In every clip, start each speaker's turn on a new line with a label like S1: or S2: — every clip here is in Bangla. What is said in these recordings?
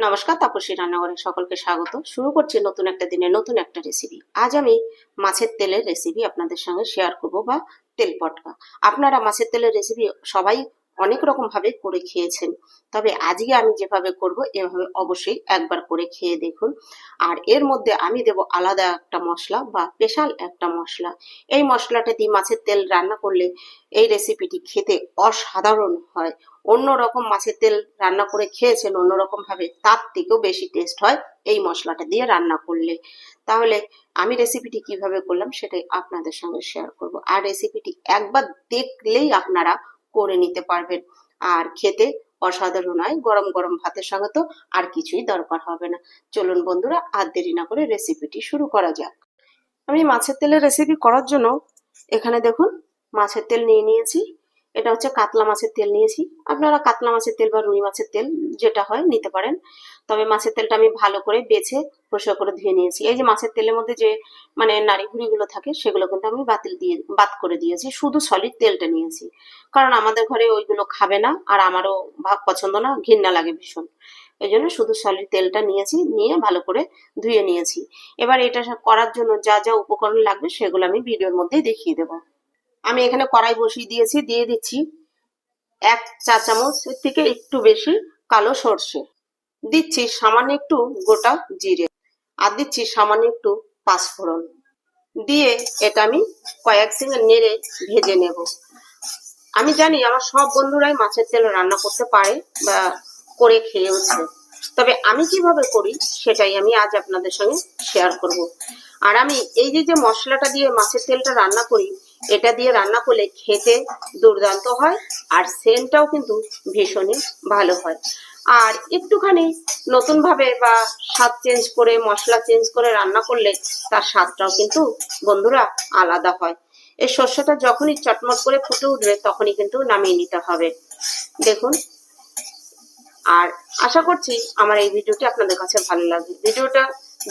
S1: নমস্কার, তাপসী রান্নাঘরে সকলকে স্বাগত। শুরু করছি নতুন একটা দিনে নতুন একটা রেসিপি। আজ আমি মাছের তেলের রেসিপি আপনাদের সঙ্গে শেয়ার করব, বা তেল পটকা। আপনারা মাছের তেলের রেসিপি সবাই অনেক রকম ভাবে করে খেয়েছেন, তবে আজকে আমি যেভাবে করব এভাবে অবশ্যই একবার করে খেয়ে দেখুন। আর এর মধ্যে আমি দেব আলাদা একটা মশলা বা স্পেশাল একটা মশলা। এই মশলাটা দিয়ে মাছের তেল রান্না করলে এই রেসিপিটি খেতে অসাধারণ হয়। অন্যরকম মাছের তেল রান্না করে খেয়েছেন অন্যরকম ভাবে, তার থেকেও বেশি টেস্ট হয় এই মশলাটা দিয়ে রান্না করলে। তাহলে আমি রেসিপিটি কিভাবে করলাম সেটাই আপনাদের সঙ্গে শেয়ার করব। আর রেসিপিটি একবার দেখলেই আপনারা করে নিতে পারবেন, আর খেতে অসাধারণ হয়। গরম গরম ভাতের সঙ্গে তো আর কিছুই দরকার হবে না। চলুন বন্ধুরা, আর দেরি না করে রেসিপিটি শুরু করা যাক। আমি মাছের তেলের রেসিপি করার জন্য এখানে দেখুন মাছের তেল নিয়ে নিয়েছি। এটা হচ্ছে কাতলা মাছের তেল নিয়েছি। আপনারা কাতলা মাছের তেল বা রুই মাছের তেল যেটা হয় নিতে পারেন। তবে মাছের তেলটা আমি ভালো করে বেছে পরিষ্কার করে ধুয়ে নিয়েছি। এই যে মাছের তেলের মধ্যে যে নাড়ি ভুড়িগুলো থাকে সেগুলো কিন্তু আমি বাদ করে দিয়েছি, শুধু সলিড তেলটা নিয়েছি। কারণ আমাদের ঘরে ওইগুলো খাবে না, আর আমারও পছন্দ না, ঘৃণা লাগে ভীষণ। এই জন্য শুধু সলিড তেলটা নিয়েছি, নিয়ে ভালো করে ধুয়ে নিয়েছি। এবার এটা করার জন্য যা যা উপকরণ লাগবে সেগুলো আমি ভিডিওর মধ্যেই দেখিয়ে দেবো। আমি এখানে কড়াই বসিয়ে দিয়েছি, দিয়ে দিচ্ছি 1 চা চামচ থেকে একটু বেশি কালো সর্ষে, দিচ্ছি সামান্য একটু গোটা জিরে, আর দিচ্ছি সামান্য একটু পাঁচফোড়ন দিয়ে এটা আমি কয়েক সেকেন্ড নেড়ে ভেজে নেব। আমি জানি আমার সব বন্ধুরাই মাছের তেল রান্না করতে পারে বা করে খেয়েওছে, তবে আমি কিভাবে করি সেটাই আমি আজ আপনাদের সঙ্গে শেয়ার করব। আর আমি এই যে মশলাটা দিয়ে মাছের তেলটা রান্না করি, এটা দিয়ে রান্না করলে খেতে দুর্দান্ত হয়, আর সেন্টটাও কিন্তু ভীষণই ভালো হয়। আর একটুখানি নতুন ভাবে বা স্বাদ চেঞ্জ করে, মশলা চেঞ্জ করে রান্না করলে তার স্বাদটাও কিন্তু বন্ধুরা আলাদা হয়। এই সর্ষেটা যখনই চটমট করে ফুটে উঠবে তখনই কিন্তু নামিয়ে নিতে হবে। দেখুন, আর আশা করছি আমার এই ভিডিওটি আপনাদের কাছে ভালো লাগবে। ভিডিওটা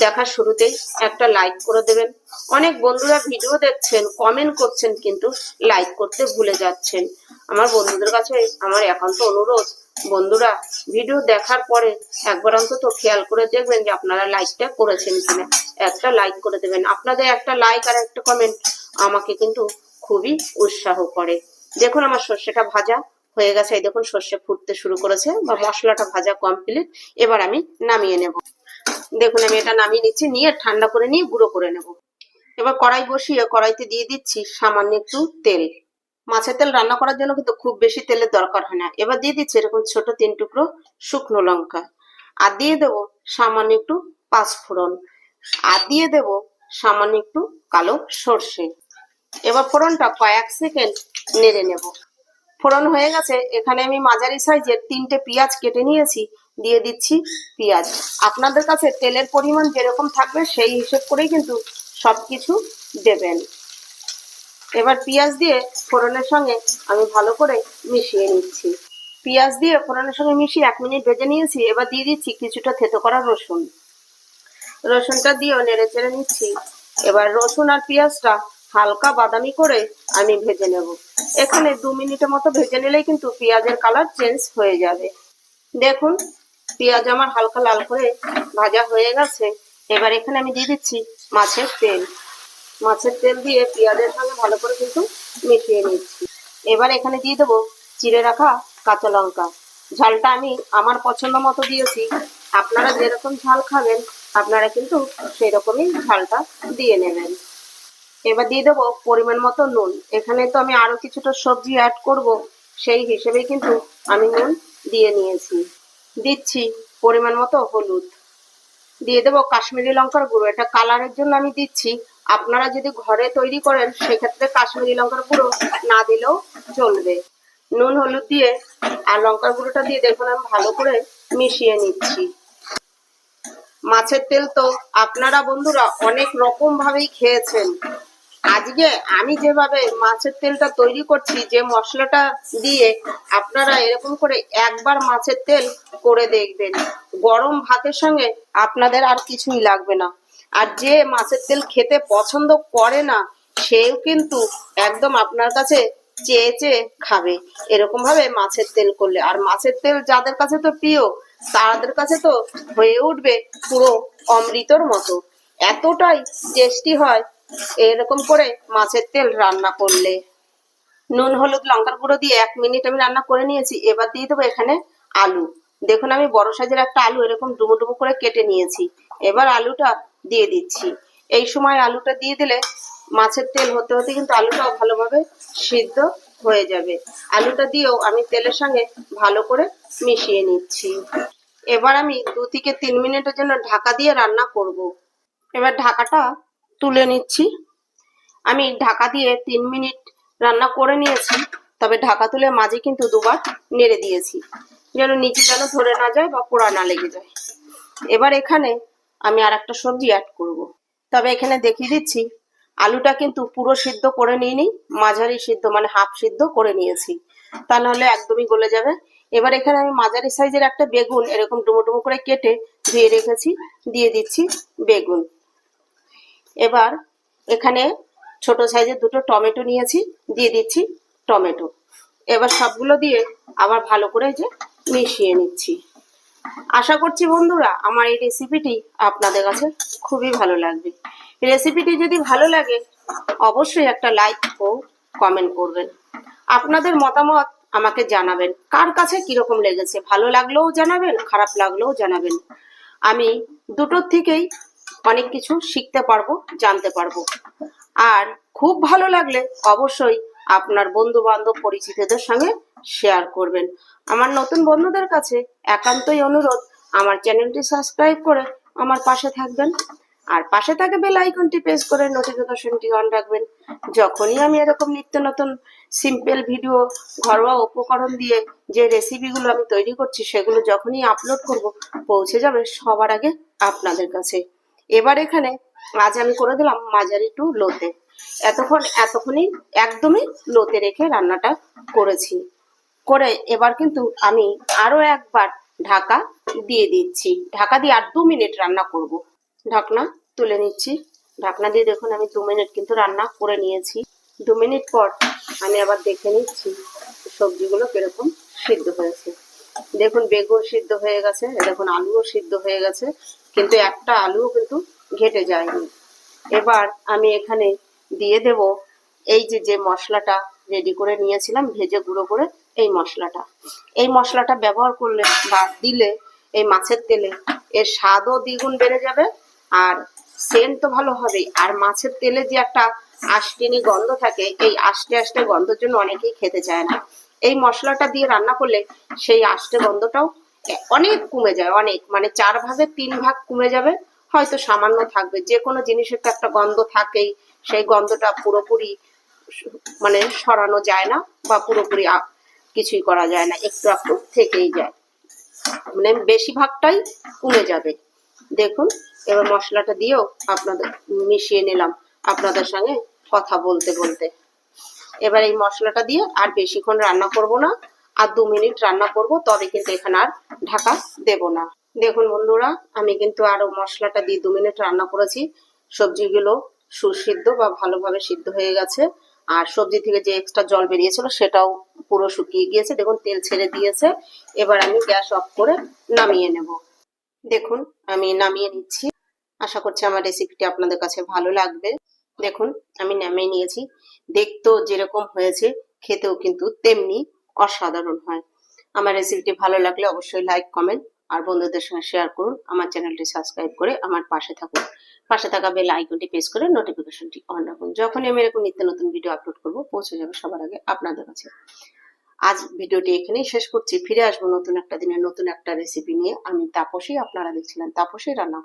S1: দেখার শুরুতেই একটা লাইক করে দেবেন। অনেক বন্ধুরা ভিডিও দেখছেন, কমেন্ট করছেন, কিন্তু লাইক করতে ভুলে যাচ্ছেন। আমার বন্ধুদের কাছে আমার একান্ত অনুরোধ, বন্ধুরা ভিডিও দেখার পরে একবার অন্তত খেয়াল করে দেখবেন যে আপনারা লাইকটা করেছেন কিনা। একটা লাইক করে দেবেন। আপনাদের একটা লাইক আর একটা কমেন্ট আমাকে কিন্তু খুবই উৎসাহ করে। দেখুন আমার সর্ষেটা ভাজা হয়ে গেছে। এই দেখুন সর্ষে ফুটতে শুরু করেছে, বা মশলাটা ভাজা কমপ্লিট। এবার আমি নামিয়ে নেব। দেখুন আমি এটা নামিয়ে নিচ্ছি, নিয়ে ঠান্ডা করে নিয়ে গুঁড়ো করে নেব। এবার কড়াই বসিয়ে কড়াইতে দিয়ে দিচ্ছি সামান্য একটু তেল। মাছের তেল রান্না করার জন্য কিন্তু খুব বেশি তেলের দরকার হয় না। এবার দিয়ে দিচ্ছি এরকম ছোট 3 টুকরো শুকনো লঙ্কা, আর দিয়ে দেব সামান্য একটু পাঁচফোড়ন, আর দিয়ে দেব সামান্য একটু কালো সর্ষে। এবার ফোড়নটা কয়েক সেকেন্ড নেড়ে নেব। ফোড়ন হয়ে গেছে। এখানে আমি মাঝারি সাইজের 3টে পেঁয়াজ কেটে নিয়েছি, দিয়ে দিচ্ছি পেঁয়াজ। আপনাদের কাছে তেলের পরিমাণ যেরকম থাকবে সেই হিসেব করেই কিন্তু সবকিছু দেবেন। এবার পেঁয়াজ দিয়ে ফোড়নের সঙ্গে আমি ভালো করে মিশিয়ে নিচ্ছি। পেঁয়াজ দিয়ে ফোড়নের সঙ্গে মিশিয়ে 1 মিনিট ভেজে নিয়েছি। এবার দিয়ে দিচ্ছি কিছুটা থেতো করা রসুন। রসুনটা দিয়েও নেড়ে চেড়ে নিচ্ছি। এবার রসুন আর পেঁয়াজটা হালকা বাদামি করে আমি ভেজে নেব। এখানে 2 মিনিটের মতো ভেজে নিলেই কিন্তু পেঁয়াজের কালার চেঞ্জ হয়ে যাবে। দেখুন পেঁয়াজ আমার হালকা লাল করে ভাজা হয়ে গেছে। এবার এখানে আমি দিয়ে দিচ্ছি মাছের তেল। মাছের তেল দিয়ে পেঁয়াজের সঙ্গে ভালো করে কিন্তু মিশিয়ে নিচ্ছি। এবার এখানে দিয়ে দেবো চিড়ে রাখা কাঁচা লঙ্কা। ঝালটা আমি আমার পছন্দ মতো দিয়েছি। আপনারা যেরকম ঝাল খাবেন আপনারা কিন্তু সেই রকমই ঝালটা দিয়ে নেবেন। এবার দিয়ে দেবো পরিমাণ মতো নুন। এখানে তো আমি আরো কিছুটা সবজি অ্যাড করব, সেই হিসেবেই কিন্তু আমি নুন দিয়ে নিয়েছি। দিচ্ছি পরিমাণ মতো হলুদ, দিয়ে দেবো কাশ্মীরি লঙ্কার গুঁড়ো। এটা কালারের জন্য আমি দিচ্ছি। আপনারা যদি ঘরে তৈরি করেন সেক্ষেত্রে কাশ্মীরি লঙ্কার গুঁড়ো না দিলেও চলবে। নুন হলুদ দিয়ে আর লঙ্কার গুঁড়োটা দিয়ে দেখুন আমি ভালো করে মিশিয়ে নিচ্ছি। মাছের তেল তো আপনারা বন্ধুরা অনেক রকম ভাবেই খেয়েছেন। আজকে আমি যেভাবে মাছের তেলটা তৈরি করছি, যে মশলাটা দিয়ে, আপনারা এরকম করে একবার মাছের তেল করে দেখবেন। গরম ভাতের সঙ্গে আপনাদের আর কিছুই লাগবে না। আর যে মাছের তেল খেতে পছন্দ করে না সেও কিন্তু একদম আপনার কাছে চেয়ে চেয়ে খাবে এরকম ভাবে মাছের তেল করলে। আর মাছের তেল যাদের কাছে তো প্রিয় তাদের কাছে তো হয়ে উঠবে পুরো অমৃতর মতো, এতটাই টেস্টি হয় এরকম করে মাছের তেল রান্না করলে। নুন হলুদ লঙ্কার গুঁড়ো দিয়ে 1 মিনিট আমি রান্না করে নিয়েছি। এবার দিয়ে দেবো এখানে আলু। দেখুন আমি বড় সাইজের একটা আলু এরকম ডুমো ডুমো করে কেটে নিয়েছি। এবার আলুটা দিয়ে দিচ্ছি। এই সময় আলুটা দিয়ে দিলে মাছের তেল হতে হতে কিন্তু আলুটাও ভালোভাবে সিদ্ধ হয়ে যাবে। আলুটা দিয়েও আমি তেলের সঙ্গে ভালো করে মিশিয়ে নিচ্ছি। এবার আমি 2 থেকে 3 মিনিটের জন্য ঢাকা দিয়ে রান্না করব। এবার ঢাকাটা তুলে নিচ্ছি। আমি ঢাকা দিয়ে 3 মিনিট রান্না করে নিয়েছি, তবে ঢাকা তুলে মাঝে কিন্তু দুবার নেড়ে দিয়েছি, যেন নিচে যেন ধরে না যায় বা পোড়া না লেগে যায়। এবার এখানে আমি আর একটা সবজি অ্যাড করব। তবে এখানে দেখিয়ে দিচ্ছি আলুটা কিন্তু পুরো সিদ্ধ করে নিইনি, মাঝারি সিদ্ধ মানে হাফ সিদ্ধ করে নিয়েছি, তা নাহলে একদমই গলে যাবে। এবার এখানে আমি মাঝারি সাইজের একটা বেগুন এরকম ডুমো ডুমো করে কেটে ধুয়ে রেখেছি, দিয়ে দিচ্ছি বেগুন। এবার এখানে ছোট সাইজের 2টো টমেটো নিয়েছি, দিয়ে দিচ্ছি টমেটো। এবার সবগুলো দিয়ে আবার ভালো করে যে মিশিয়ে নিচ্ছি। আশা করছি বন্ধুরা আমার এই রেসিপিটি আপনাদের কাছে খুবই ভালো লাগবে। রেসিপিটি যদি ভালো লাগে অবশ্যই একটা লাইক ও কমেন্ট করবেন। আপনাদের মতামত আমাকে জানাবেন, কার কাছে কিরকম লেগেছে, ভালো লাগলেও জানাবেন, খারাপ লাগলেও জানাবেন। আমি দুটোর থেকেই অনেক কিছু শিখতে পারবো, জানতে পারবো। আর খুব ভালো লাগলে অবশ্যই আপনার বন্ধু বান্ধব পরিচিতদের সঙ্গে শেয়ার করবেন। আমার নতুন বন্ধুদের কাছে একান্তই অনুরোধ, আমার চ্যানেলটি সাবস্ক্রাইব করে আমার পাশে থাকবেন, আর পাশে থাকা বেল আইকনটি প্রেস করে নোটিফিকেশনটি অন রাখবেন। যখনই আমি এরকম নিত্য নতুন সিম্পল ভিডিও ঘরোয়া উপকরণ দিয়ে যে রেসিপিগুলো আমি তৈরি করছি সেগুলো যখনই আপলোড করব পৌঁছে যাবে সবার আগে আপনাদের কাছে। এবার এখানে আজ আমি করে দিলাম মাঝারি টু লোতে। এতক্ষণই একদমই লোতে রেখে রান্নাটা করেছি। করে এবার কিন্তু আমি আরো একবার ঢাকা দিয়ে দিচ্ছি। ঢাকা দিয়ে আর 2 মিনিট রান্না করব। ঢাকনা তুলে নিচ্ছি। ঢাকনা দিয়ে দেখুন আমি 2 মিনিট কিন্তু রান্না করে নিয়েছি। 2 মিনিট পর আমি আবার দেখে নিচ্ছি সবজিগুলো কিরকম সিদ্ধ হয়েছে। দেখুন বেগুন সিদ্ধ হয়ে গেছে, দেখুন আলুও সিদ্ধ হয়ে গেছে, কিন্তু একটা আলুও কিন্তু ঘেটে যায়নি। এবার আমি এখানে দিয়ে দেব এই যে মশলাটা রেডি করে নিয়েছিলাম ভেজে গুঁড়ো করে, এই মশলাটা ব্যবহার করলে বা দিলে এই মাছের তেলে এর স্বাদও দ্বিগুণ বেড়ে যাবে, আর সেন্ট তো ভালো হবেই। আর মাছের তেলে যে একটা আষ্টেনি গন্ধ থাকে, এই আষ্টে আষ্টে গন্ধের জন্য অনেকেই খেতে চায় না। এই মশলাটা দিয়ে রান্না করলে সেই আষ্টে গন্ধটাও অনেক কমে যায়, অনেক মানে 4 ভাগের 3 ভাগ কমে যাবে, হয়তো সামান্য থাকবে। যে কোনো জিনিসের তো একটা গন্ধ থাকেই, সেই গন্ধটা পুরোপুরি মানে সরানো যায় না বা পুরোপুরি কিছুই করা যায় না, একটু একটু থেকেই যায়, মানে বেশিরভাগটাই কমে যাবে। দেখুন এবার মশলাটা দিয়েও আপনাদের মিশিয়ে নিলাম আপনাদের সঙ্গে কথা বলতে বলতে। এবার এই মশলাটা দিয়ে আর বেশিক্ষণ রান্না করব না, আর 2 মিনিট রান্না করব, তবে কিন্তু এখানে আর ঢাকা দেব না। দেখুন বন্ধুরা আমি কিন্তু আরো মশলাটা দিয়ে 2 মিনিট রান্না করেছি। সবজিগুলো সুসিদ্ধ বা ভালোভাবে সিদ্ধ হয়ে গেছে, আর সবজি থেকে যে এক্সট্রা জল বেরিয়েছিল সেটাও পুরো শুকিয়ে গিয়েছে। দেখুন তেল ছেড়ে দিয়েছে। এবার আমি গ্যাস অফ করে নামিয়ে নেব। দেখুন আমি নামিয়ে নিচ্ছি। আশা করছি আমার রেসিপিটি আপনাদের কাছে ভালো লাগবে। দেখুন আমি নামিয়ে নিয়েছি। দেখতেও যেরকম হয়েছে খেতেও কিন্তু তেমনি অসাধারণ হয়। আমার রেসিপিটি ভালো লাগলে অবশ্যই লাইক কমেন্ট আর বন্ধুদের সঙ্গে শেয়ার করুন। আমার চ্যানেলটি সাবস্ক্রাইব করে আমার পাশে থাকুন। পাশে থাকা বেল আইকনটি প্রেস করে নোটিফিকেশনটি অন রাখুন। যখনই আমি এরকম নিত্য নতুন ভিডিও আপলোড করব পৌঁছে যাবে সবার আগে আপনাদের কাছে। আজ ভিডিওটি এখানেই শেষ করছি। ফিরে আসবো নতুন একটা দিনে নতুন একটা রেসিপি নিয়ে। আমি তাপসী, আপনারা দেখছিলেন তাপসী রান্না।